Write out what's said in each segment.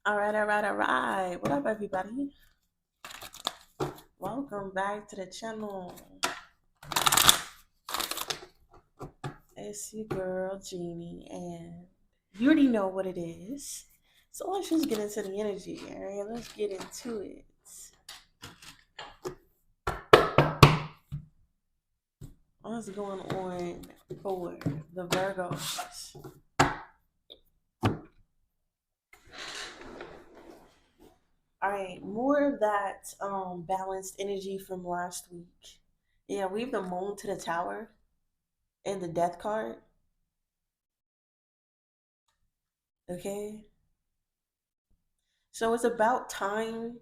All right, all right, all right. What up, everybody? Welcome back to the channel. It's your girl, Jeannie, and you already know what it is. So let's just get into the energy, all right? Let's get into it. What's going on for the Virgos? All right, more of that balanced energy from last week. Yeah, we have the moon to the tower and the death card. Okay, so it's about time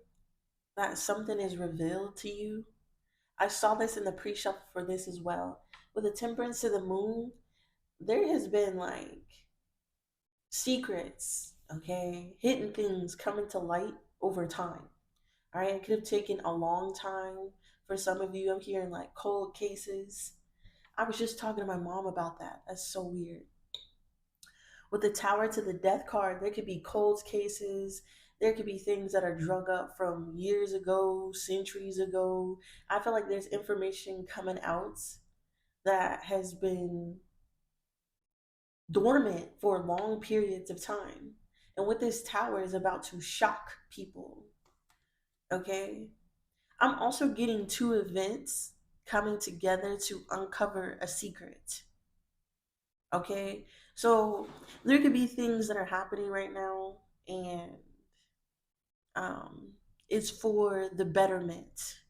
that something is revealed to you. I saw this in the pre-shuffle for this as well. With the temperance to the moon, there has been like secrets, okay, hidden things coming to light over time. All right, it could have taken a long time for some of you. I'm hearing like cold cases. I was just talking to my mom about that. That's so weird. With the tower to the death card, there could be cold cases. There could be things that are drug up from years ago, centuries ago. I feel like there's information coming out that has been dormant for long periods of time. And what this tower is about to shock people. Okay. I'm also getting two events coming together to uncover a secret. Okay. So there could be things that are happening right now, and um, it's for the betterment,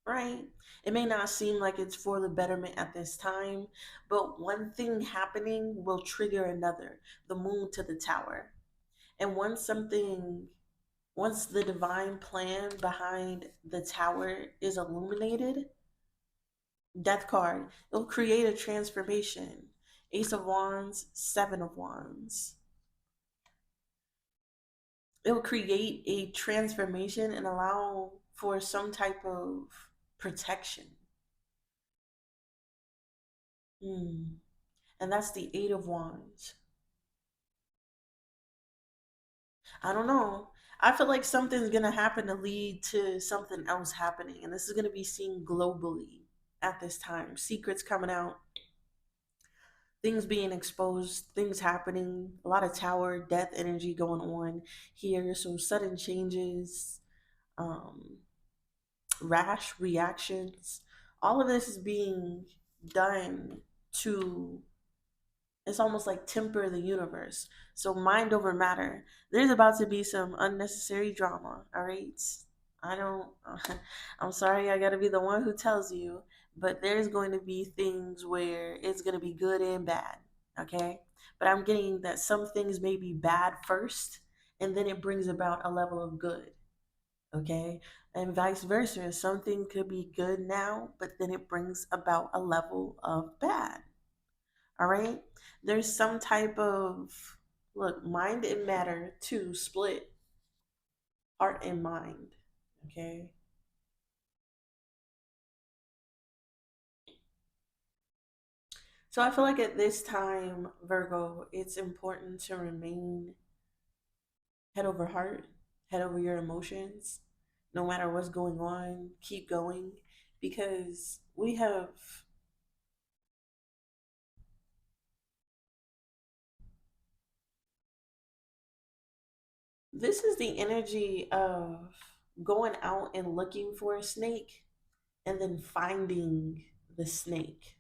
right? It may not seem like it's for the betterment at this time, but one thing happening will trigger another, the moon to the tower. And once the divine plan behind the tower is illuminated, death card, it'll create a transformation. Ace of Wands, Seven of Wands. It'll create a transformation and allow for some type of protection. Hmm. And that's the Eight of Wands. I don't know. I feel like something's gonna happen to lead to something else happening, and this is gonna be seen globally at this time. Secrets coming out, things being exposed, things happening, a lot of tower death energy going on here. So sudden changes, um, rash reactions, all of this is being done to, it's almost like temper the universe. So mind over matter. There's about to be some unnecessary drama. All right. I don't. I'm sorry. I gotta be the one who tells you, but there's going to be things where it's gonna be good and bad. Okay. But I'm getting that some things may be bad first, and then it brings about a level of good. Okay. And vice versa. Something could be good now, but then it brings about a level of bad. All right. There's some type of, look, mind and matter to split, heart and mind. Okay. So I feel like at this time, Virgo, it's important to remain head over heart, head over your emotions. No matter what's going on, keep going, because we have, this is the energy of going out and looking for a snake and then finding the snake.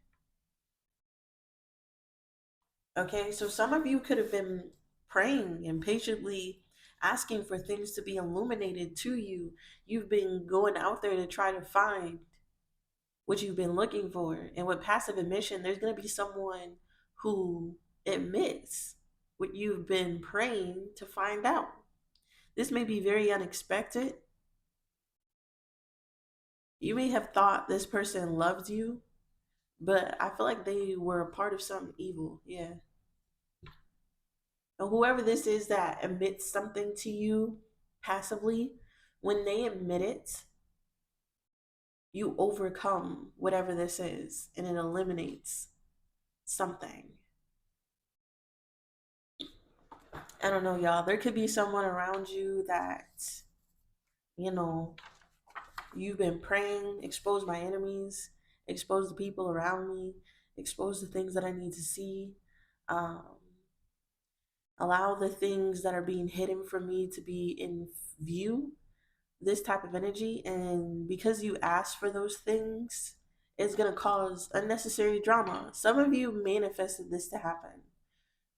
Okay, so some of you could have been praying and patiently asking for things to be illuminated to you. You've been going out there to try to find what you've been looking for. And with passive admission, there's going to be someone who admits what you've been praying to find out. This may be very unexpected. You may have thought this person loved you, but I feel like they were a part of something evil. Yeah. And whoever this is that admits something to you passively, when they admit it, you overcome whatever this is and it eliminates something. I don't know, y'all. There could be someone around you that, you know, you've been praying, expose my enemies, expose the people around me, expose the things that I need to see, um, allow the things that are being hidden from me to be in view, this type of energy. And because you ask for those things, it's going to cause unnecessary drama. Some of you manifested this to happen.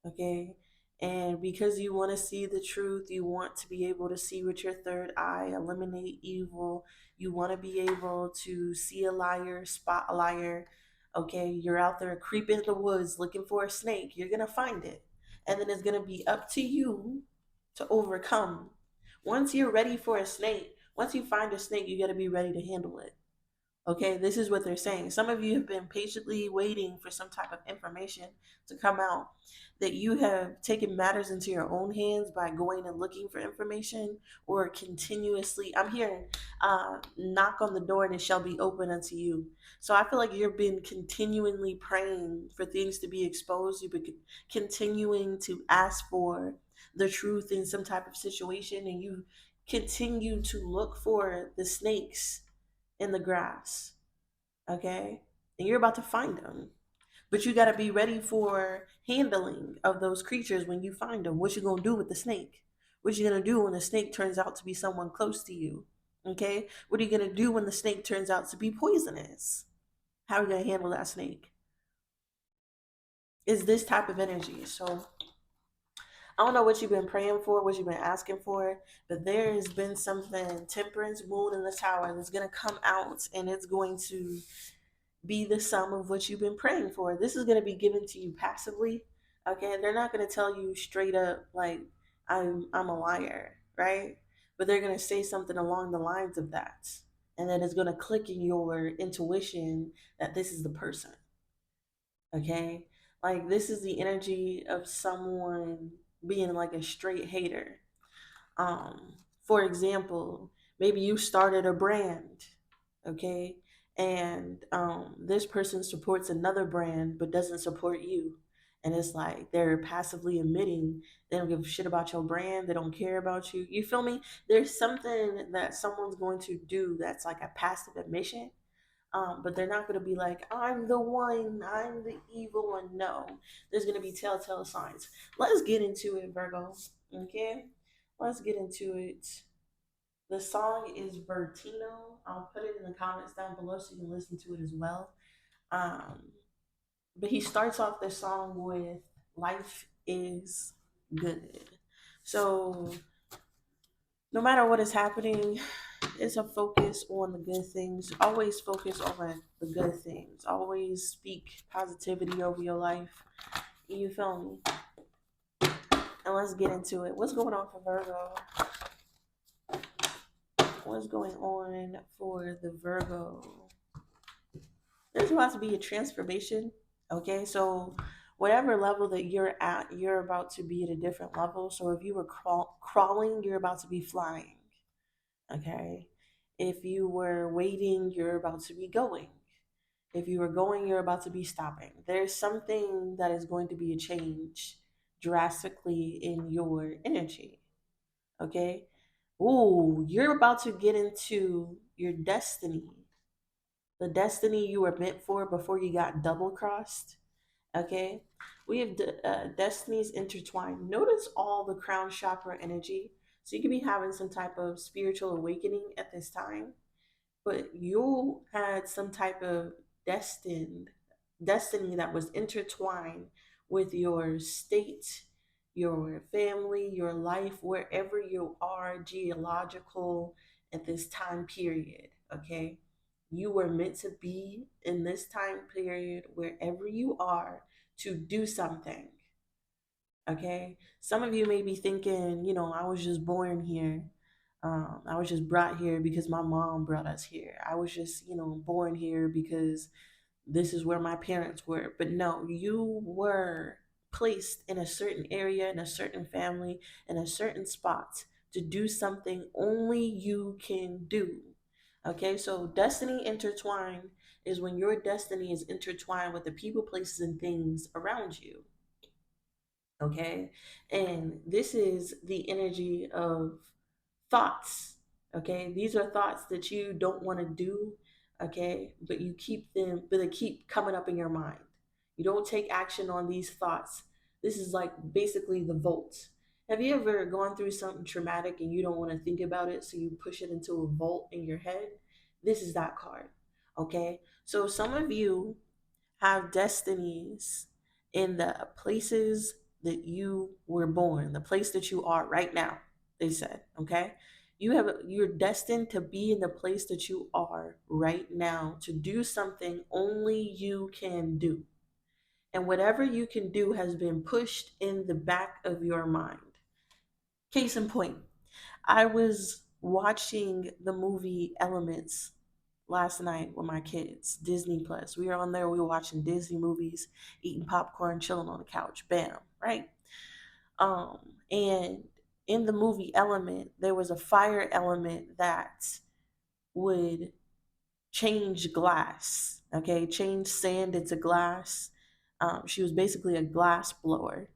Okay. And because you want to see the truth, you want to be able to see with your third eye, eliminate evil, you want to be able to see a liar, spot a liar. Okay, you're out there creeping in the woods looking for a snake, you're going to find it. And then it's going to be up to you to overcome. Once you're ready for a snake, once you find a snake, you got to be ready to handle it. Okay, this is what they're saying. Some of you have been patiently waiting for some type of information to come out, that you have taken matters into your own hands by going and looking for information, or continuously, I'm hearing, knock on the door and it shall be open unto you. So I feel like you've been continually praying for things to be exposed. You've been continuing to ask for the truth in some type of situation, and you continue to look for the snakes in the grass, okay? And you're about to find them. But you got to be ready for handling of those creatures when you find them. What you going to do with the snake? What you going to do when the snake turns out to be someone close to you? Okay? What are you going to do when the snake turns out to be poisonous? How are you going to handle that snake? Is this type of energy. So I don't know what you've been praying for, what you've been asking for, but there has been something, temperance, moon in the tower, that's going to come out, and it's going to be the sum of what you've been praying for. This is going to be given to you passively. Okay, they're not going to tell you straight up like I'm a liar, right? But they're going to say something along the lines of that, and then it's going to click in your intuition that this is the person. Okay, like this is the energy of someone being like a straight hater. um, for example, maybe you started a brand, okay, and this person supports another brand but doesn't support you. And it's like they're passively emitting. They don't give a shit about your brand. They don't care about you. You feel me? There's something that someone's going to do that's like a passive emission. But they're not going to be like, I'm the one, I'm the evil one. No, there's going to be telltale signs. Let's get into it, Virgo. Okay, let's get into it. The song is Bertino. I'll put it in the comments down below so you can listen to it as well. Um, but he starts off the song with "Life is good." So no matter what is happening, it's a focus on the good things. Always focus on the good things. Always speak positivity over your life. You feel me? And let's get into it. What's going on for Virgo? What's going on for the Virgo? There's about to be a transformation. Okay, so whatever level that you're at, you're about to be at a different level. So if you were crawling, you're about to be flying. Okay, if you were waiting, you're about to be going. If you were going, you're about to be stopping. There's something that is going to be a change drastically in your energy. Okay. Ooh, you're about to get into your destiny, the destiny you were meant for before you got double crossed. Okay. We have destinies intertwined. Notice all the crown chakra energy. So you could be having some type of spiritual awakening at this time, but you had some type of destined destiny that was intertwined with your state, your family, your life, wherever you are geological at this time period. Okay, you were meant to be in this time period wherever you are to do something. Okay, some of you may be thinking, I was just born here. I was just brought here because my mom brought us here. I was just, born here because this is where my parents were. But no, you were placed in a certain area, in a certain family, in a certain spot to do something only you can do. Okay, so destiny intertwined is when your destiny is intertwined with the people, places, and things around you. Okay. And this is the energy of thoughts. Okay. These are thoughts that you don't want to do. Okay. But you keep them, but they keep coming up in your mind. You don't take action on these thoughts. This is like basically the vault. Have you ever gone through something traumatic and you don't want to think about it, so you push it into a vault in your head? This is that card. Okay. So some of you have destinies in the places that you were born, the place that you are right now, they said, okay? You're destined to be in the place that you are right now to do something only you can do. And whatever you can do has been pushed in the back of your mind. Case in point, I was watching the movie Elements last night with my kids, Disney Plus. We were on there, we were watching Disney movies, eating popcorn, chilling on the couch. Bam, right? And in the movie Element, there was a fire element that would change glass, okay, change sand into glass. She was basically a glass blower.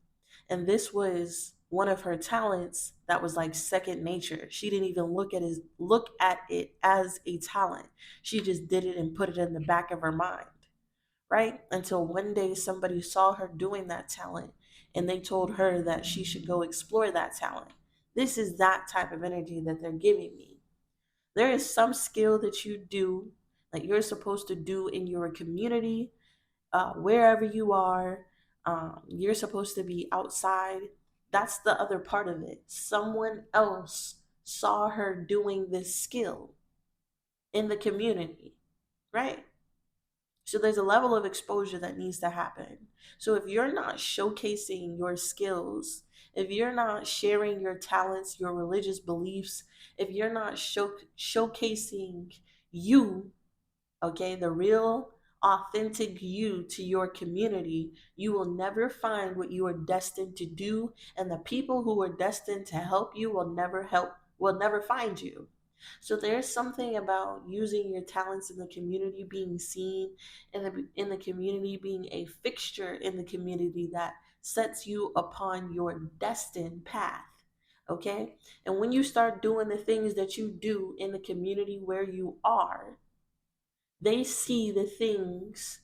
And this was one of her talents that was like second nature. She didn't even look at it as a talent. She just did it and put it in the back of her mind, right? Until one day somebody saw her doing that talent and they told her that she should go explore that talent. This is that type of energy that they're giving me. There is some skill that you do, that you're supposed to do in your community, wherever you are. You're supposed to be outside. That's the other part of it. Someone else saw her doing this skill in the community, right? So there's a level of exposure that needs to happen. So if you're not showcasing your skills, if you're not sharing your talents, your religious beliefs, if you're not showcasing you, okay, the real authentic you to your community, you will never find what you are destined to do, and the people who are destined to help you will never find you. So there's something about using your talents in the community, being seen in the community, being a fixture in the community that sets you upon your destined path. Okay? And when you start doing the things that you do in the community where you are, they see the things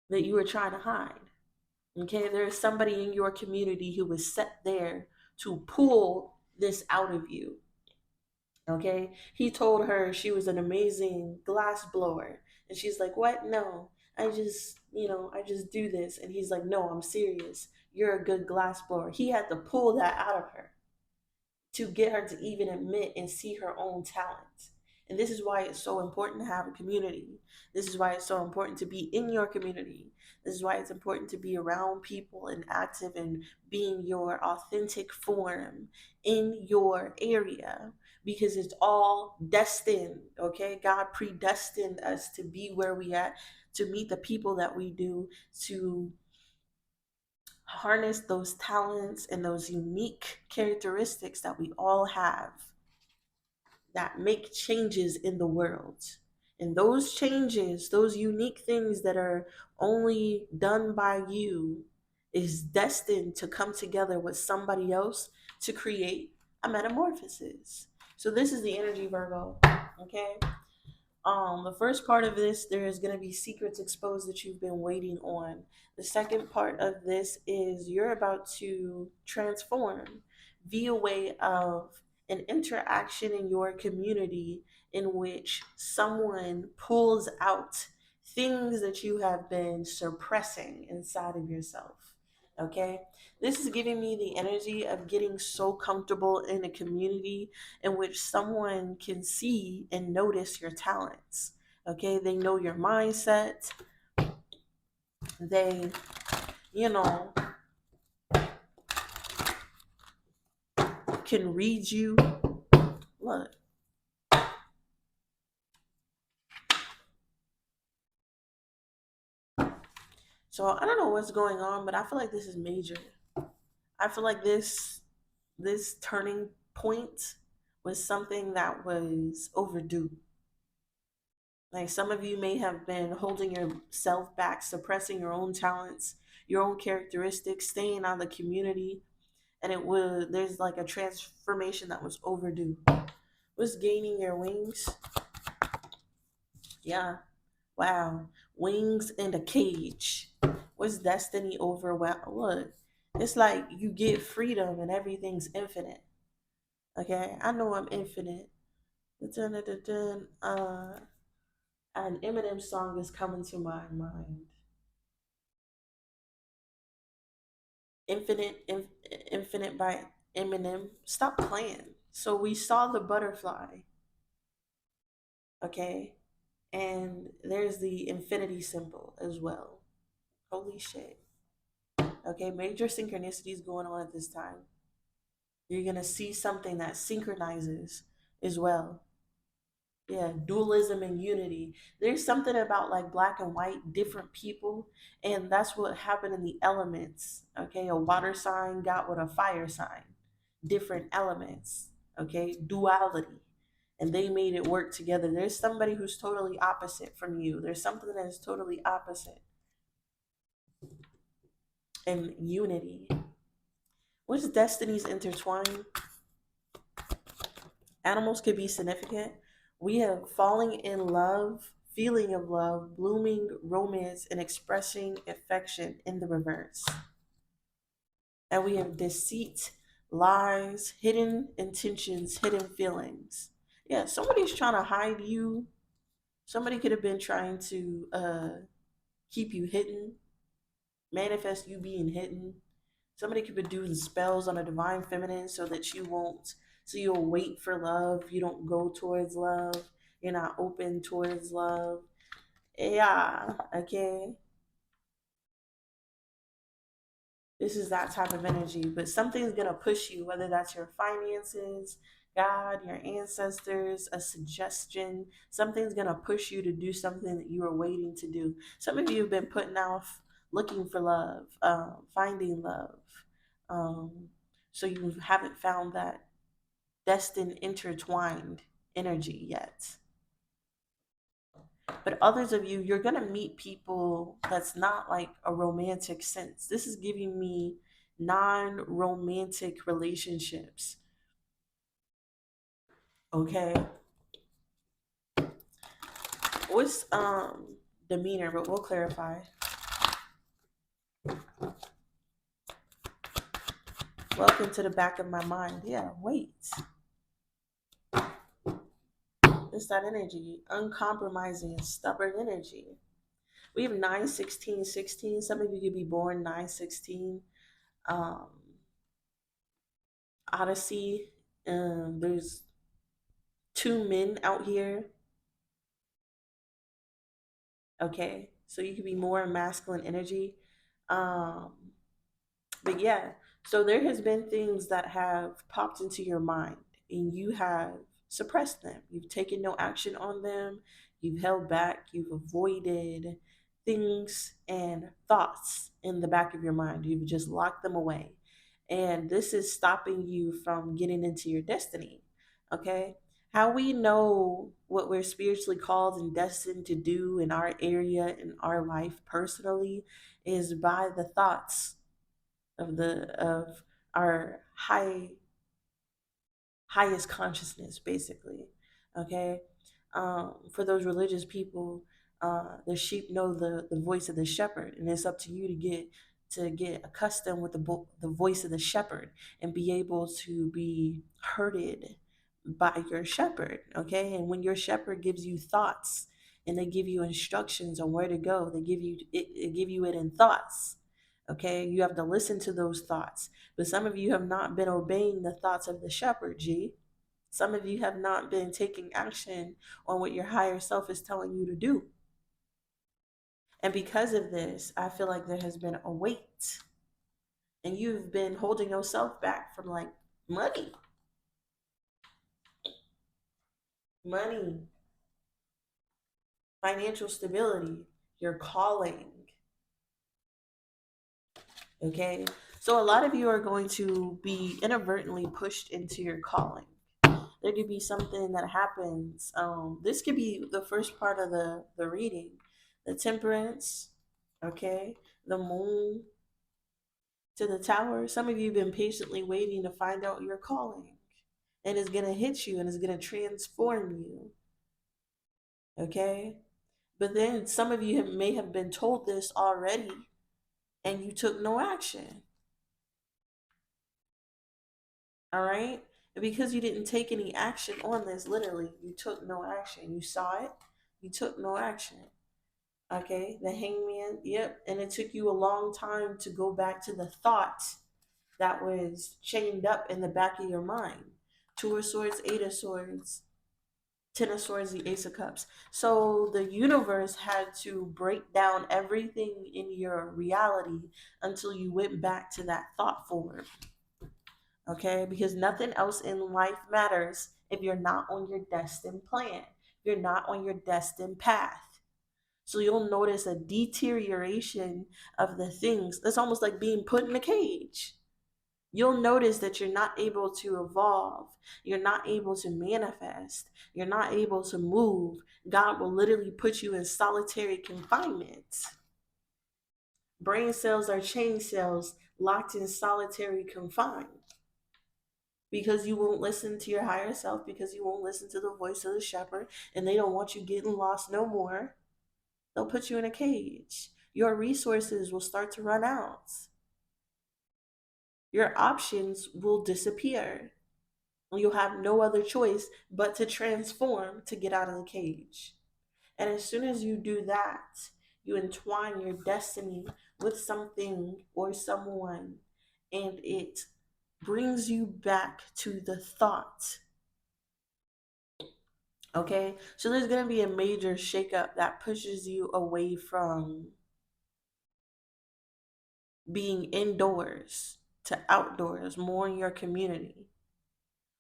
that you are trying to hide. Okay, there's somebody in your community who was set there to pull this out of you. Okay, he told her she was an amazing glass blower, and she's like, "What? No, I just do this." And he's like, "No, I'm serious. You're a good glass blower." He had to pull that out of her to get her to even admit and see her own talent. And this is why it's so important to have a community. This is why it's so important to be in your community. This is why it's important to be around people and active and being your authentic form in your area, because it's all destined, okay? God predestined us to be where we at, to meet the people that we do, to harness those talents and those unique characteristics that we all have that make changes in the world. And those changes, those unique things that are only done by you, is destined to come together with somebody else to create a metamorphosis. So this is the energy, Virgo. Okay. The first part of this, there is going to be secrets exposed that you've been waiting on. The second part of this is you're about to transform via way of an interaction in your community in which someone pulls out things that you have been suppressing inside of yourself. Okay, this is giving me the energy of getting so comfortable in a community in which someone can see and notice your talents. Okay, they know your mindset. They, you know, can read you. Look. So I don't know what's going on, but I feel like this is major. I feel like this turning point was something that was overdue. Like some of you may have been holding yourself back, suppressing your own talents. your own characteristics, staying on the community, and there's like a transformation that was overdue. Was gaining your wings. Yeah. Wow. Wings in a cage. What's destiny over? Well, look, it's like you get freedom and everything's infinite. Okay, I know I'm infinite. Dun, dun, dun, dun. An Eminem song is coming to my mind. Infinite by Eminem. Stop playing. So we saw the butterfly, okay, and there's the infinity symbol as well. Holy shit. Okay, major synchronicities going on at this time. You're gonna see something that synchronizes as well. Yeah, dualism and unity. There's something about like black and white, different people, and that's what happened in the elements. Okay, a water sign got with a fire sign, different elements. Okay, duality, and they made it work together. There's somebody who's totally opposite from you. There's something that is totally opposite, and unity. Which destinies intertwine? Animals could be significant. We have falling in love, feeling of love, blooming romance, and expressing affection in the reverse. And we have deceit, lies, hidden intentions, hidden feelings. Yeah, somebody's trying to hide you. Somebody could have been trying to keep you hidden, manifest you being hidden. Somebody could be doing spells on a divine feminine so that so you'll wait for love. You don't go towards love. You're not open towards love. Yeah, okay. This is that type of energy, but something's gonna push you, whether that's your finances, God, your ancestors, a suggestion. Something's gonna push you to do something that you were waiting to do. Some of you have been putting off looking for love, finding love. Um, so you haven't found that destined intertwined energy yet. But others of you, you're going to meet people that's not like a romantic sense. This is giving me non-romantic relationships. Okay. What's demeanor, but we'll clarify. Welcome to the back of my mind. Yeah, wait. It's that energy, uncompromising, stubborn energy. We have 9/16/16. Some of you could be born 9/16. Um, Odyssey. There's two men out here. Okay, so you could be more masculine energy. Um, but yeah, so there has been things that have popped into your mind, and you have suppressed them. You've taken no action on them. You've held back. You've avoided things and thoughts in the back of your mind. You've just locked them away, and this is stopping you from getting into your destiny. Okay, how we know what we're spiritually called and destined to do in our area, in our life personally, is by the thoughts of our highest consciousness, basically. Okay, for those religious people, the sheep know the voice of the shepherd, and it's up to you to get accustomed with the voice of the shepherd and be able to be herded by your shepherd. Okay, and when your shepherd gives you thoughts and they give you instructions on where to go, they give you it in thoughts. Okay, you have to listen to those thoughts. But some of you have not been obeying the thoughts of the shepherd, G. Some of you have not been taking action on what your higher self is telling you to do. And because of this, I feel like there has been a weight. And you've been holding yourself back from like money. Money, financial stability, your calling. Okay? So a lot of you are going to be inadvertently pushed into your calling. There could be something that happens. This could be the first part of the reading. The temperance, okay? The moon, to the Tower. Some of you have been patiently waiting to find out your calling, and it's going to hit you and it's going to transform you. Okay? But then some of you may have been told this already and you took no action. All right? And because you didn't take any action on this, literally, you took no action. You saw it, you took no action. Okay? The Hangman, yep. And it took you a long time to go back to the thought that was chained up in the back of your mind. Two of Swords, Eight of Swords, Ten of Swords, the Ace of Cups. So the universe had to break down everything in your reality until you went back to that thought form. Okay? Because nothing else in life matters if you're not on your destined plan. You're not on your destined path. So you'll notice a deterioration of the things. It's almost like being put in a cage. You'll notice that you're not able to evolve. You're not able to manifest. You're not able to move. God will literally put you in solitary confinement. Brain cells are chain cells locked in solitary confinement because you won't listen to your higher self, because you won't listen to the voice of the shepherd, and they don't want you getting lost no more. They'll put you in a cage. Your resources will start to run out. Your options will disappear. You'll have no other choice but to transform to get out of the cage. And as soon as you do that, you entwine your destiny with something or someone, and it brings you back to the thought. Okay? So there's going to be a major shakeup that pushes you away from being indoors to outdoors, more in your community.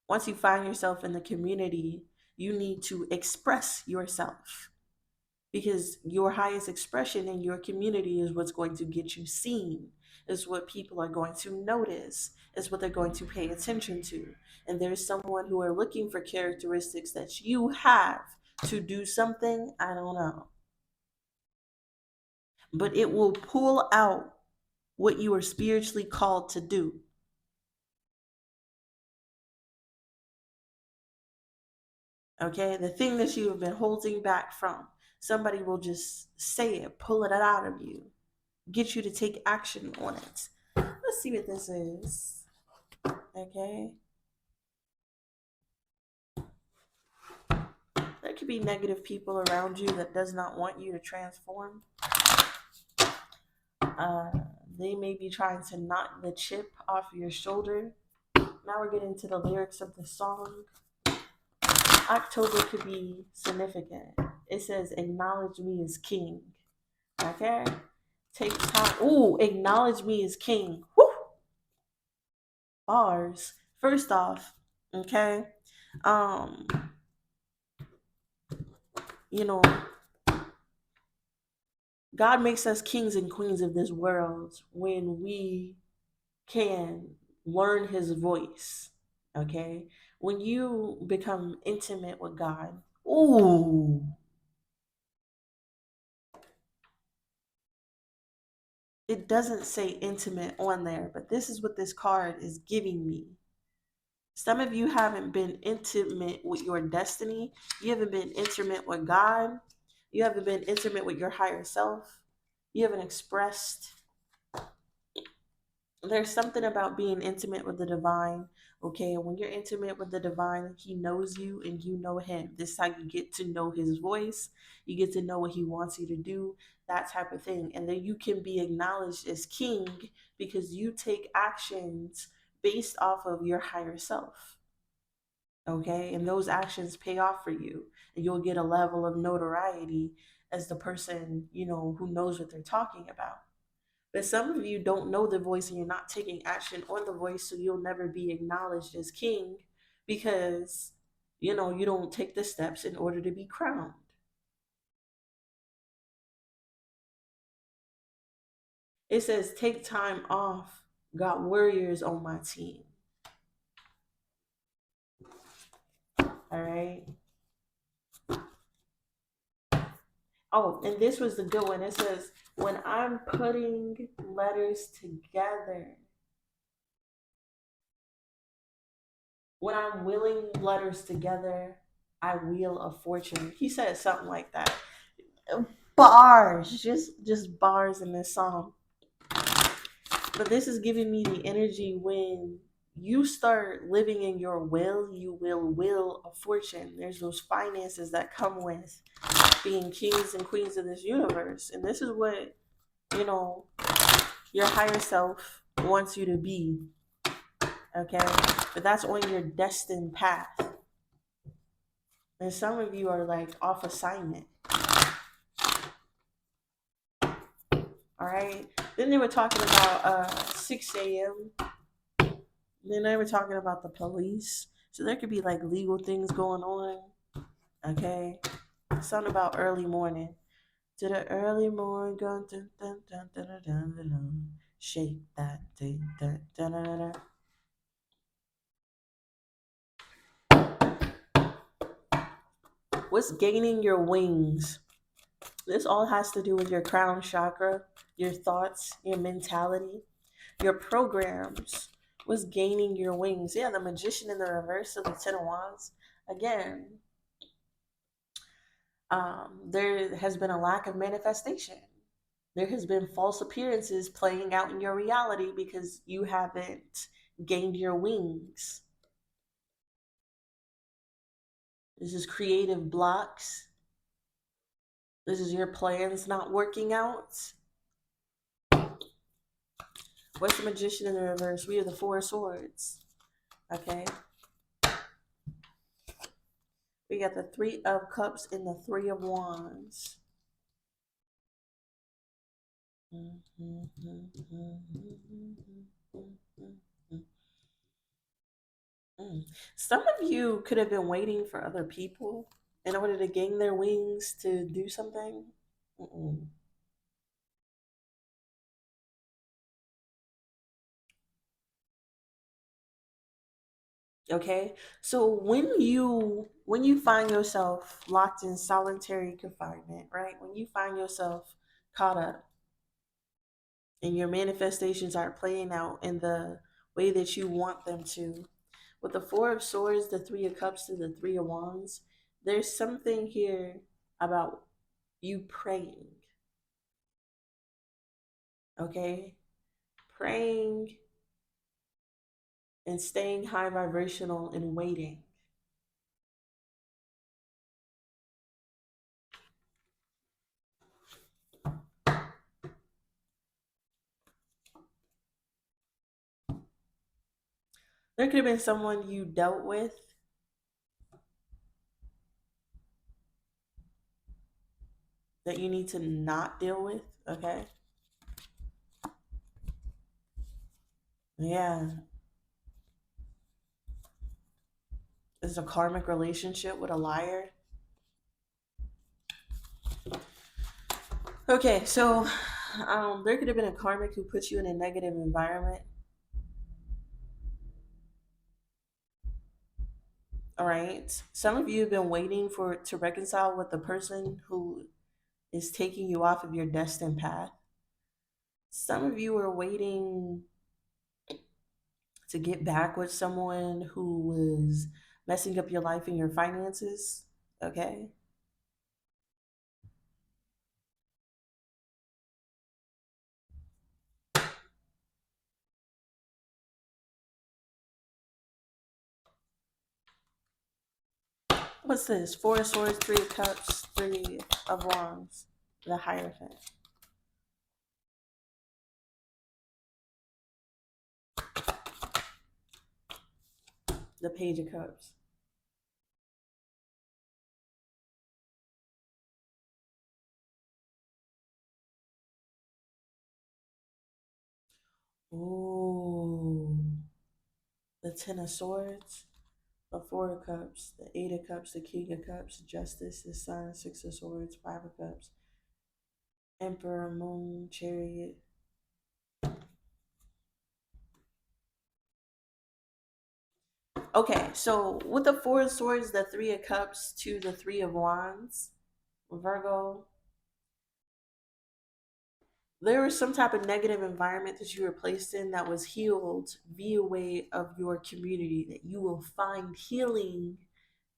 Once you find yourself in the community, you need to express yourself, because your highest expression in your community is what's going to get you seen, is what people are going to notice, is what they're going to pay attention to. And there's someone who are looking for characteristics that you have to do something, I don't know. But it will pull out what you are spiritually called to do. Okay, the thing that you have been holding back from, somebody will just say it, pull it out of you, get you to take action on it. Let's see what this is. Okay, there could be negative people around you that does not want you to transform. They may be trying to knock the chip off your shoulder. Now we're getting to the lyrics of the song. October could be significant. It says, acknowledge me as king. Okay? Take time. Ooh, acknowledge me as king. Woo! Bars. First off, okay? Um, you know, God makes us kings and queens of this world when we can learn his voice. Okay? When you become intimate with God, ooh, it doesn't say intimate on there, but this is what this card is giving me. Some of you haven't been intimate with your destiny. You haven't been intimate with God. You haven't been intimate with your higher self. You haven't expressed. There's something about being intimate with the divine. Okay, when you're intimate with the divine, he knows you and you know him. This is how you get to know his voice. You get to know what he wants you to do, that type of thing. And then you can be acknowledged as king because you take actions based off of your higher self. Okay, and those actions pay off for you, and you'll get a level of notoriety as the person, who knows what they're talking about. But some of you don't know the voice and you're not taking action on the voice, so you'll never be acknowledged as king because, you don't take the steps in order to be crowned. It says, take time off. Got warriors on my team. All right. Oh, and this was the good one. It says, when I'm putting letters together, When I'm willing letters together, I wheel of fortune. He said something like that. Bars, just bars in this song. But this is giving me the energy when you start living in your will, you will a fortune. There's those finances that come with being kings and queens of this universe. And this is what, you know, your higher self wants you to be. Okay? But that's on your destined path. And some of you are like off assignment. All right. Then they were talking about 6 a.m. Then they were talking about the police. So there could be like legal things going on. Okay. Something about early morning. To the early morning gun, dun, dun, dun, dun, dun, dun, dun, dun. Shake that thing. Dun, dun, dun, dun, dun. What's gaining your wings? This all has to do with your crown chakra, your thoughts, your mentality, your programs. What's gaining your wings? Yeah, the magician in the reverse of the Ten of Wands. Again, there has been a lack of manifestation. There has been false appearances playing out in your reality because you haven't gained your wings. This is creative blocks. This is your plans not working out. What's the magician in the reverse? We are the Four of Swords. Okay. We got the Three of Cups and the Three of Wands. Some of you could have been waiting for other people in order to gain their wings to do something. Mm-mm. Okay, so when you find yourself locked in solitary confinement, right? When you find yourself caught up and your manifestations aren't playing out in the way that you want them to, with the Four of Swords, the Three of Cups, and the Three of Wands, there's something here about you praying. Okay, praying and staying high vibrational and waiting. There could have been someone you dealt with that you need to not deal with. Okay. Yeah. It's a karmic relationship with a liar. Okay, so there could have been a karmic who put you in a negative environment. All right. Some of you have been waiting for to reconcile with the person who is taking you off of your destined path. Some of you are waiting to get back with someone who was messing up your life and your finances. Okay. What's this? Four of Swords, Three of Cups, Three of Wands. The Hierophant. The Page of Cups. Ooh. The Ten of Swords. The Four of Cups. The Eight of Cups. The King of Cups. Justice. The Sun. Six of Swords. Five of Cups. Emperor, Moon, Chariot. Okay, so with the Four of Swords, the Three of Cups to the Three of Wands, Virgo, there was some type of negative environment that you were placed in that was healed via way of your community, that you will find healing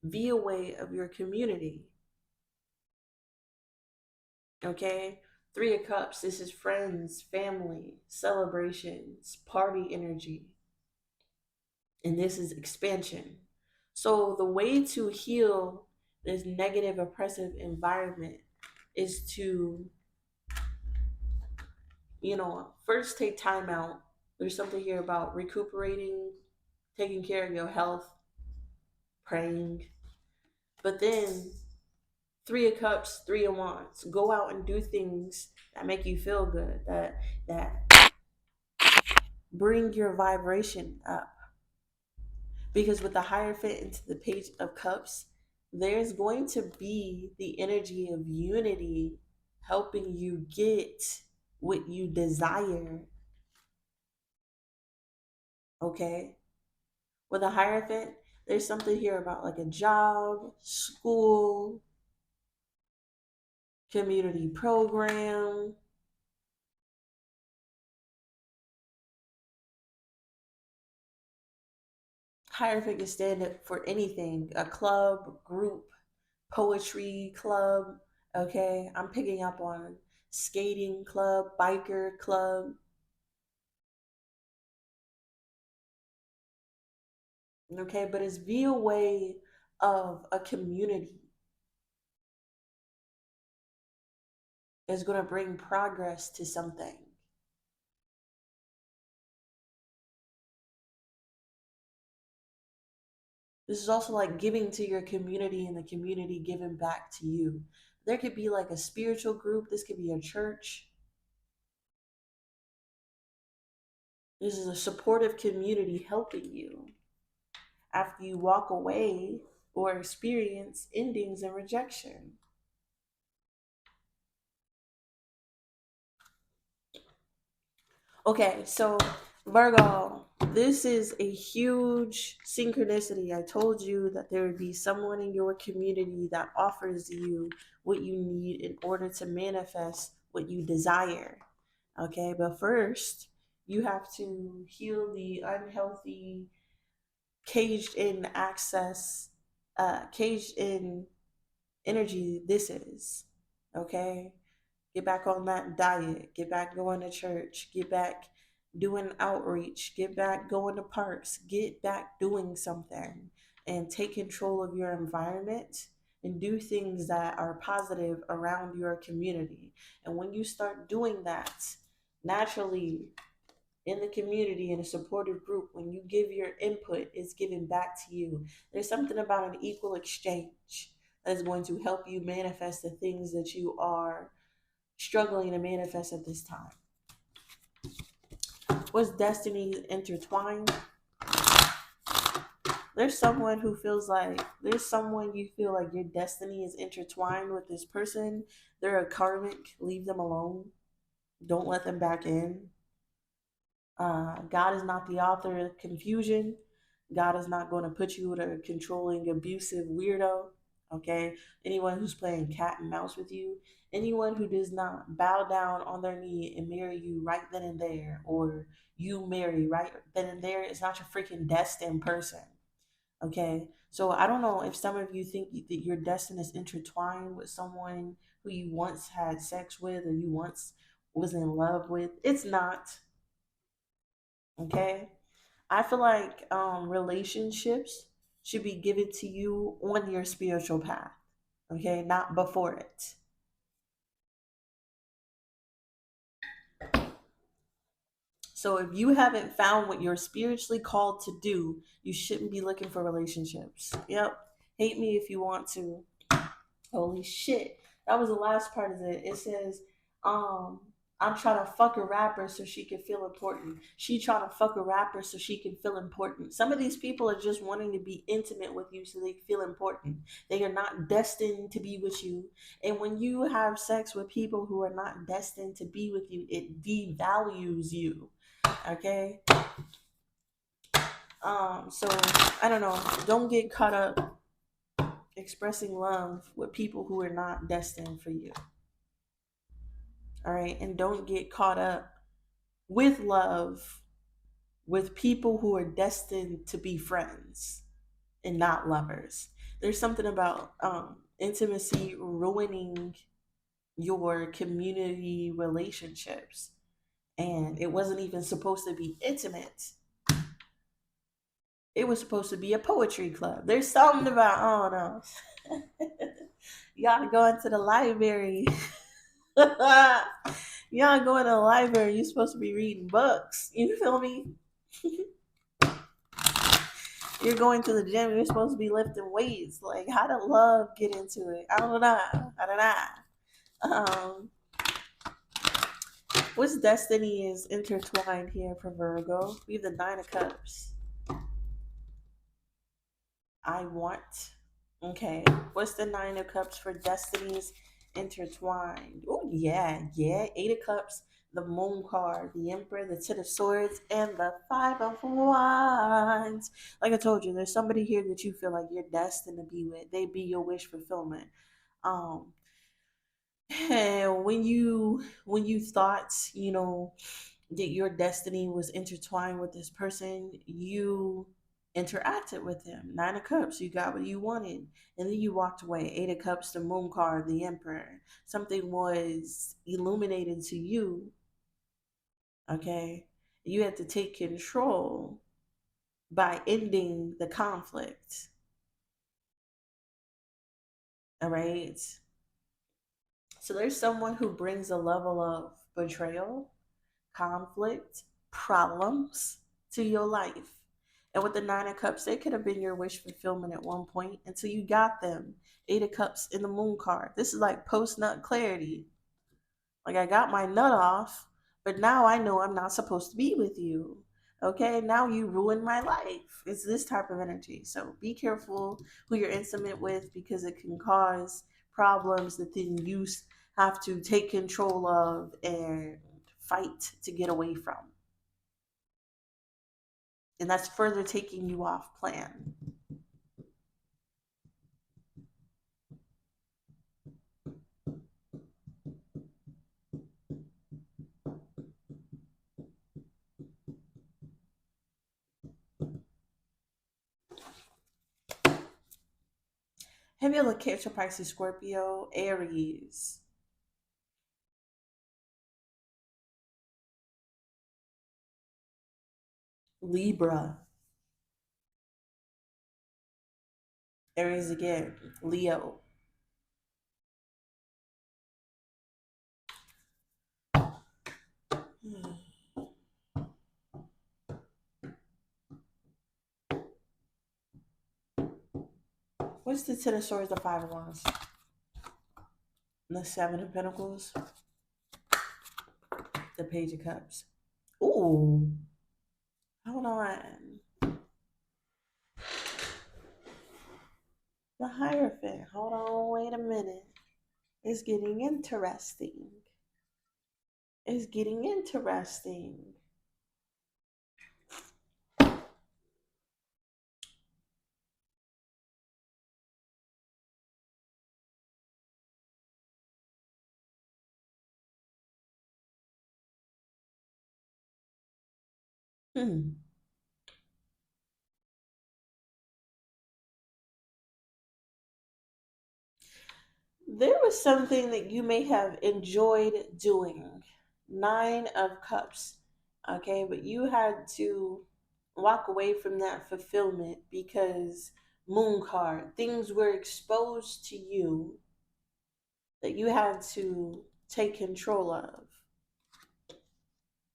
via way of your community. Okay? Three of Cups, this is friends, family, celebrations, party energy, and this is expansion. So the way to heal this negative oppressive environment is to, first take time out. There's something here about recuperating, taking care of your health, praying. But then Three of Cups, Three of Wands. Go out and do things that make you feel good, that bring your vibration up. Because with the Hierophant into the Page of Cups, there's going to be the energy of unity helping you get what you desire. Okay? With a Hierophant, there's something here about like a job, school, community program. Hierophant can stand up for anything, a club, group, poetry club. Okay, I'm picking up on skating club, biker club. Okay, but it's via way of a community. It's going to bring progress to something. This is also like giving to your community and the community giving back to you. There could be like a spiritual group. This could be a church. This is a supportive community helping you after you walk away or experience endings and rejection. Okay, so Virgo, this is a huge synchronicity. I told you that there would be someone in your community that offers you what you need in order to manifest what you desire. Okay, but first, you have to heal the unhealthy, caged in access, caged in energy this is. Okay, get back on that diet, get back going to church, get back doing outreach, get back going to parks, get back doing something and take control of your environment and do things that are positive around your community. And when you start doing that, naturally in the community in a supportive group, when you give your input, it's given back to you. There's something about an equal exchange that is going to help you manifest the things that you are struggling to manifest at this time. Was destiny intertwined? There's someone who feels like there's someone you feel like your destiny is intertwined with this person. They're a karmic. Leave them alone. Don't let them back in. God is not the author of confusion. God is not going to put you with a controlling, abusive weirdo. Okay? Anyone who's playing cat and mouse with you, anyone who does not bow down on their knee and marry you right then and there, or you marry right then and there, it's not your freaking destined person. Okay? So I don't know if some of you think that your destiny is intertwined with someone who you once had sex with or you once was in love with. It's not. Okay? I feel like relationships should be given to you on your spiritual path, okay, not before it. So if you haven't found what you're spiritually called to do, you shouldn't be looking for relationships. Yep. Hate me if you want to. Holy shit. That was the last part of it. It says, um, I'm trying to fuck a rapper so she can feel important. She trying to fuck a rapper so she can feel important. Some of these people are just wanting to be intimate with you so they feel important. They are not destined to be with you. And when you have sex with people who are not destined to be with you, it devalues you. Okay? So I don't know. Don't get caught up expressing love with people who are not destined for you. All right. And don't get caught up with love with people who are destined to be friends and not lovers. There's something about intimacy ruining your community relationships. And it wasn't even supposed to be intimate. It was supposed to be a poetry club. There's something about, I don't know. Y'all go into the library. Y'all go into the library. You're supposed to be reading books. You feel me? You're going to the gym. You're supposed to be lifting weights. Like, how did love get into it? I don't know. I don't know. What's destiny is intertwined here for Virgo? We have the Nine of Cups. I want. Okay. What's the Nine of Cups for destinies intertwined? Oh, yeah, yeah. Eight of Cups, the Moon card, the Emperor, the Ten of Swords, and the Five of Wands. Like I told you, there's somebody here that you feel like you're destined to be with. They be your wish fulfillment. Um, and when you thought, that your destiny was intertwined with this person, you interacted with them. Nine of Cups, you got what you wanted. And then you walked away. Eight of Cups, the Moon card, the Emperor. Something was illuminated to you, okay? You had to take control by ending the conflict, all right? So there's someone who brings a level of betrayal, conflict, problems to your life. And with the Nine of Cups, they could have been your wish fulfillment at one point until you got them. Eight of Cups in the Moon card. This is like post nut clarity. Like, I got my nut off, but now I know I'm not supposed to be with you. Okay, now you ruined my life. It's this type of energy. So be careful who you're intimate with, because it can cause problems that then you have to take control of and fight to get away from. And that's further taking you off plan. Have you looked at your Pisces, Scorpio, Aries, Libra, Aries again, Leo? What's the Ten of Swords, the Five of Wands, the Seven of Pentacles, the Page of Cups? Ooh, hold on. The Hierophant. Hold on, wait a minute. It's getting interesting. It's getting interesting. Hmm. There was something that you may have enjoyed doing. Nine of Cups. Okay, but you had to walk away from that fulfillment because Moon card, things were exposed to you that you had to take control of.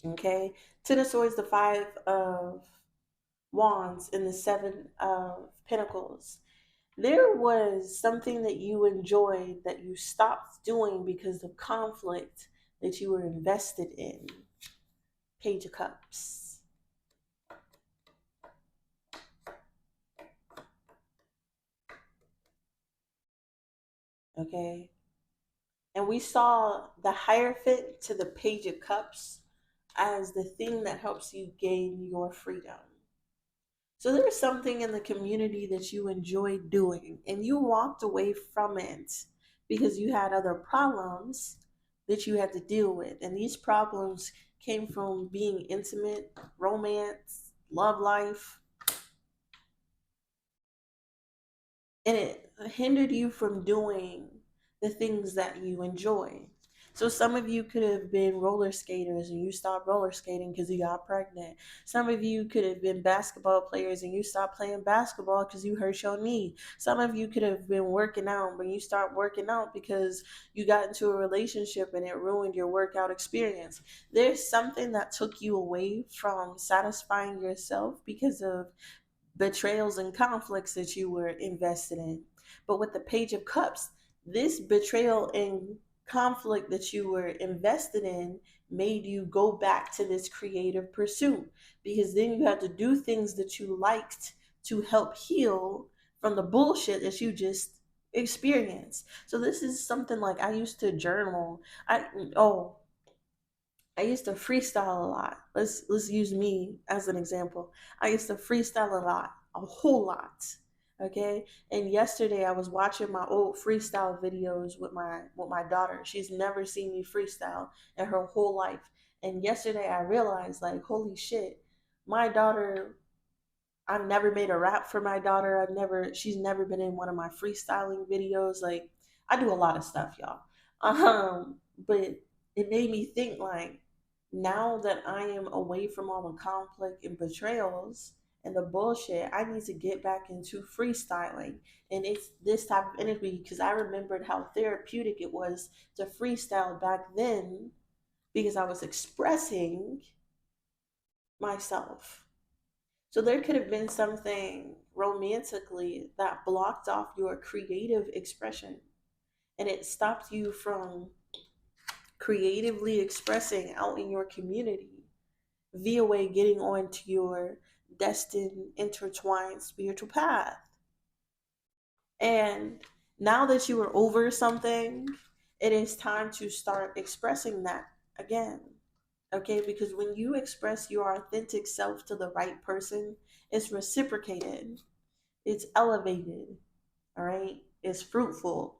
Okay, Ten of Swords, the Five of Wands, and the Seven of Pentacles. There was something that you enjoyed that you stopped doing because of conflict that you were invested in. Page of Cups. Okay. And we saw the Hierophant to the Page of Cups as the thing that helps you gain your freedom. So there was something in the community that you enjoyed doing and you walked away from it because you had other problems that you had to deal with. And these problems came from being intimate, romance, love life, and it hindered you from doing the things that you enjoy. So some of you could have been roller skaters and you stopped roller skating because you got pregnant. Some of you could have been basketball players and you stopped playing basketball because you hurt your knee. Some of you could have been working out, but you stopped working out because you got into a relationship and it ruined your workout experience. There's something that took you away from satisfying yourself because of betrayals and conflicts that you were invested in. But with the Page of Cups, this betrayal and conflict that you were invested in made you go back to this creative pursuit, because then you had to do things that you liked to help heal from the bullshit that you just experienced. So this is something like I used to journal. Oh, I used to freestyle a lot. Let's use me as an example. I used to freestyle a lot, a whole lot. Okay? And yesterday I was watching my old freestyle videos with my daughter. She's never seen me freestyle in her whole life. And yesterday I realized, like, holy shit, my daughter, I've never made a rap for my daughter. She's never been in one of my freestyling videos. Like, I do a lot of stuff, y'all. But it made me think, like, now that I am away from all the conflict and betrayals and the bullshit, I need to get back into freestyling. And it's this type of energy because I remembered how therapeutic it was to freestyle back then because I was expressing myself. So there could have been something romantically that blocked off your creative expression and it stopped you from creatively expressing out in your community via way getting onto your destined intertwined spiritual path. And now that you are over something, it is time to start expressing that again. Okay, because when you express your authentic self to the right person, it's reciprocated, it's elevated, all right, it's fruitful.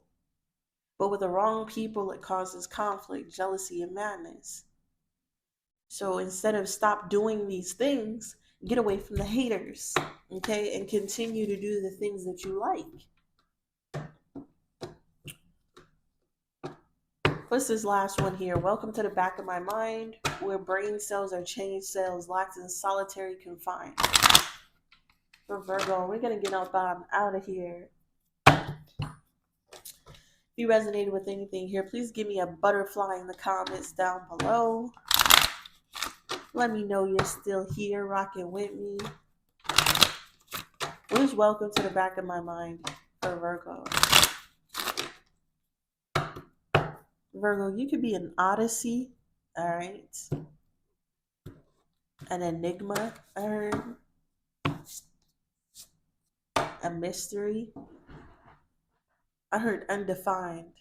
But with the wrong people, it causes conflict, jealousy, and madness. So instead of stop doing these things, get away from the haters, okay, and continue to do the things that you like. What's this last one here? Welcome to the back of my mind, where brain cells are change cells locked in solitary confined. For Virgo, we're gonna get up out of here. If you resonated with anything here, please give me a butterfly in the comments down below. Let me know you're still here rocking with me. Please welcome to the back of my mind for Virgo. Virgo, you could be an odyssey, all right? An enigma, I heard. A mystery. I heard undefined.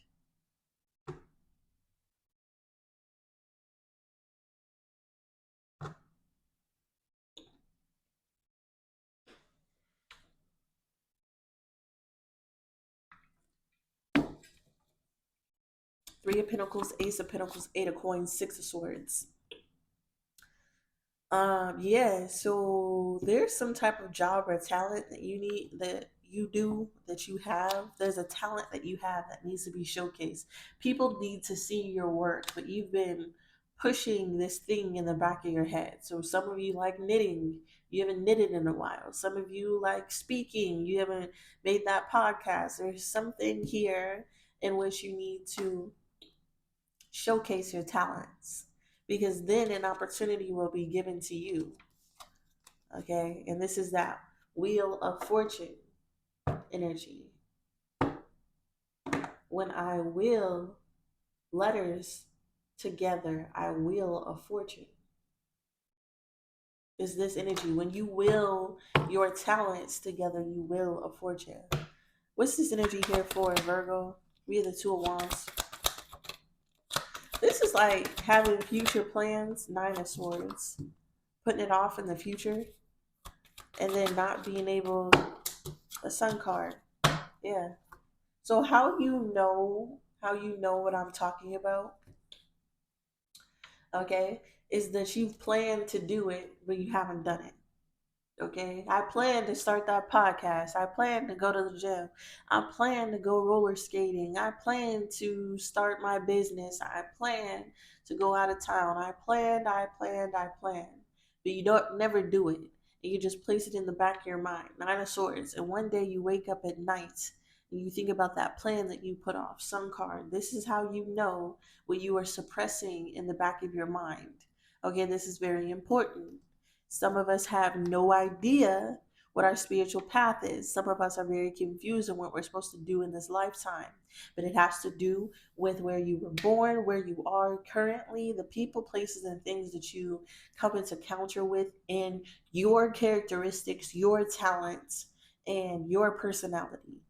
Three of Pentacles, Ace of Pentacles, Eight of Coins, Six of Swords. Yeah, so there's some type of job or talent that you need, that you do, that you have. There's a talent that you have that needs to be showcased. People need to see your work, but you've been pushing this thing in the back of your head. So some of you like knitting, you haven't knitted in a while. Some of you like speaking, you haven't made that podcast. There's something here in which you need to showcase your talents, because then an opportunity will be given to you. Okay, and this is that Wheel of Fortune energy. When I will letters together, I will a fortune. Is this energy? When you will your talents together, you will a fortune. What's this energy here for, Virgo? We have the Two of Wands. This is like having future plans, Nine of Swords, putting it off in the future, and then not being able, a Sun card. Yeah. So how you know what I'm talking about Okay, is that you've planned to do it, but you haven't done it. Okay, I plan to start that podcast. I plan to go to the gym. I plan to go roller skating. I plan to start my business. I plan to go out of town. I planned. But you don't never do it. And you just place it in the back of your mind. Nine of Swords. And one day you wake up at night and you think about that plan that you put off. Sun card. This is how you know what you are suppressing in the back of your mind. Okay, this is very important. Some of us have no idea what our spiritual path is. Some of us are very confused on what we're supposed to do in this lifetime. But it has to do with where you were born, where you are currently, the people, places, and things that you come into encounter with, and your characteristics, your talents, and your personality.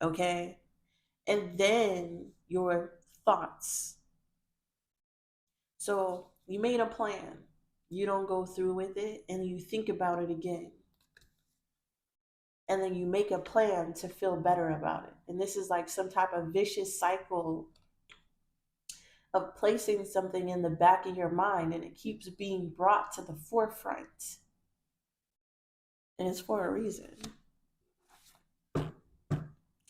Okay? And then your thoughts. So you made a plan, you don't go through with it, and you think about it again. And then you make a plan to feel better about it. And this is like some type of vicious cycle of placing something in the back of your mind, and it keeps being brought to the forefront. And it's for a reason.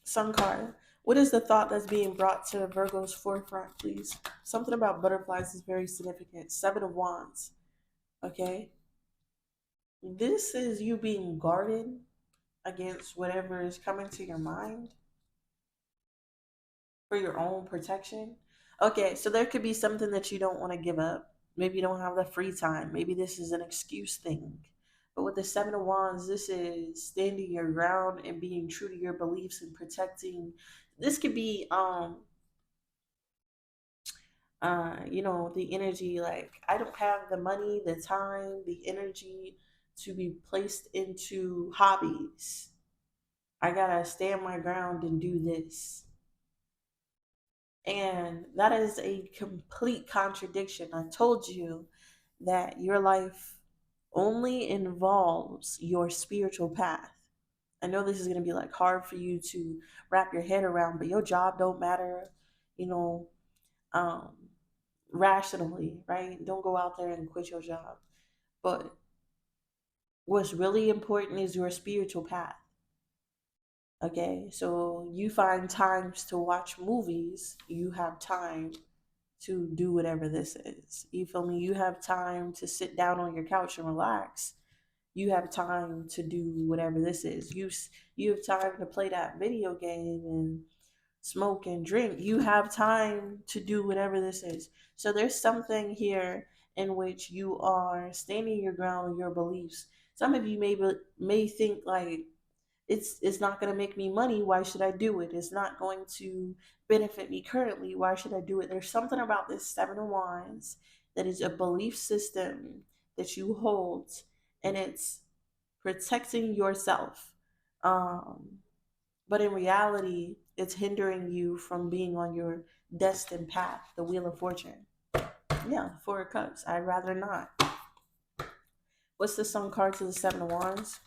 Sun card. What is the thought that's being brought to Virgo's forefront, please? Something about butterflies is very significant. Seven of Wands. Okay? This is you being guarded against whatever is coming to your mind for your own protection. Okay, so there could be something that you don't want to give up. Maybe you don't have the free time. Maybe this is an excuse thing. But with the Seven of Wands, this is standing your ground and being true to your beliefs and protecting. This could be the energy, like I don't have the money, the time, the energy to be placed into hobbies. I gotta stand my ground and do this. And that is a complete contradiction. I told you that your life only involves your spiritual path. I know this is going to be like hard for you to wrap your head around, but your job don't matter, you know, um, rationally, right? Don't go out there and quit your job. But what's really important is your spiritual path. Okay, so you find times to watch movies, you have time to do whatever this is. You feel me? You have time to sit down on your couch and relax. You have time to do whatever this is. You have time to play that video game and smoke and drink. You have time to do whatever this is. So there's something here in which you are standing your ground on your beliefs. Some of you may think like it's not going to make me money, why should I do it? It's not going to benefit me currently, why should I do it? There's something about this Seven of Wands that is a belief system that you hold, and it's protecting yourself, but in reality it's hindering you from being on your destined path, the Wheel of Fortune. Yeah, Four of Cups. I'd rather not. What's the Sun card to the Seven of Wands?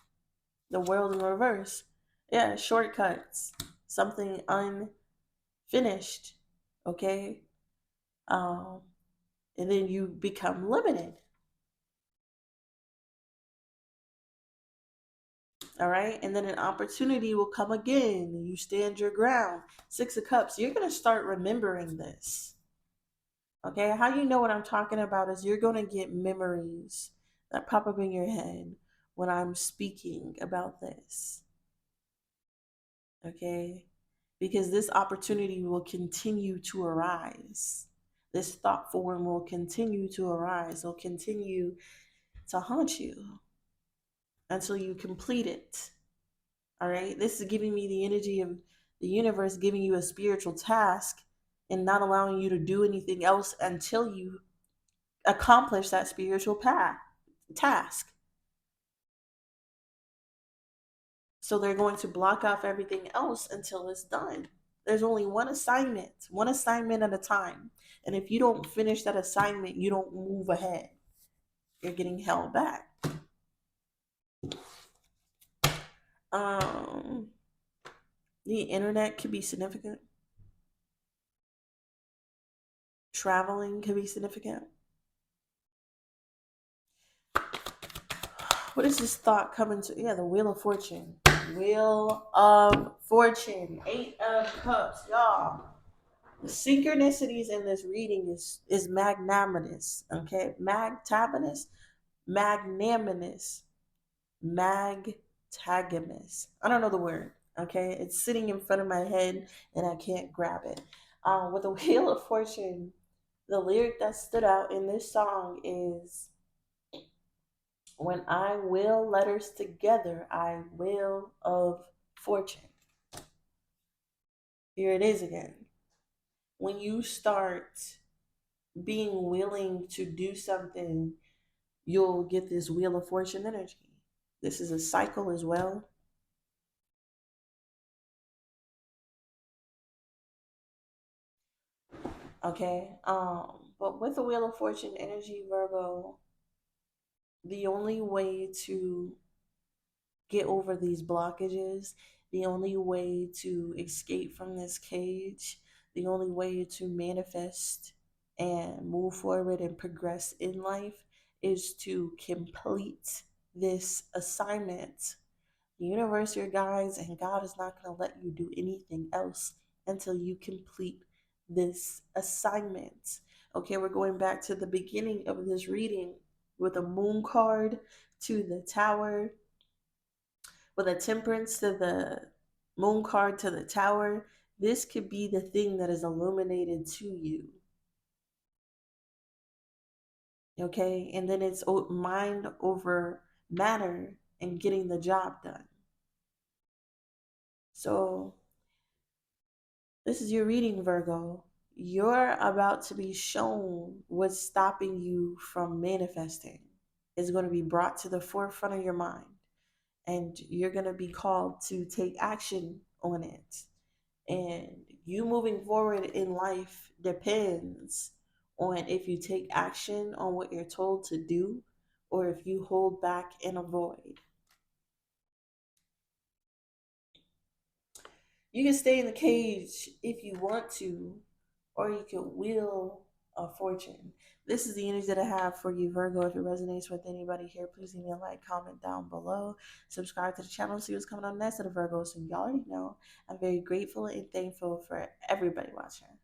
The World in reverse. Yeah, shortcuts. Something unfinished. Okay? Um, and then you become limited. All right? And then an opportunity will come again. You stand your ground. Six of Cups. You're going to start remembering this. Okay? How you know what I'm talking about is you're going to get memories that pop up in your head when I'm speaking about this. Okay? Because this opportunity will continue to arise. This thought form will continue to arise. It'll continue to haunt you until you complete it. All right? This is giving me the energy of the universe giving you a spiritual task and not allowing you to do anything else until you accomplish that spiritual task. So they're going to block off everything else until it's done. There's only one assignment at a time. And if you don't finish that assignment, you don't move ahead. You're getting held back. The internet could be significant. Traveling could be significant. What is this thought coming to? Yeah, the Wheel of Fortune. Wheel of Fortune. 8 of Cups, y'all. The synchronicities in this reading is magnanimous. Okay, magnanimous, magtagamous. I don't know the word. Okay, it's sitting in front of my head and I can't grab it. With the Wheel of Fortune, the lyric that stood out in this song is, when I will letters together, I will of fortune. Here it is again. When you start being willing to do something, you'll get this Wheel of Fortune energy. This is a cycle as well. Okay. But with the Wheel of Fortune energy, Virgo, the only way to get over these blockages, the only way to escape from this cage, the only way to manifest and move forward and progress in life is to complete this assignment. The universe, your guides, and God is not going to let you do anything else until you complete this assignment. Okay, we're going back to the beginning of this reading with a moon card to the tower, with a temperance to the moon card to the tower. This could be the thing that is illuminated to you. Okay, and then it's mind over matter and getting the job done. So this is your reading, Virgo. You're about to be shown what's stopping you from manifesting. It's going to be brought to the forefront of your mind, and you're going to be called to take action on it. And you moving forward in life depends on if you take action on what you're told to do or if you hold back and avoid. You can stay in the cage if you want to, or you can wheel a fortune. This is the energy that I have for you, Virgo. If it resonates with anybody here, please leave me a like, comment down below. Subscribe to the channel, see what's coming on next to the Virgos. And you already know I'm very grateful and thankful for everybody watching.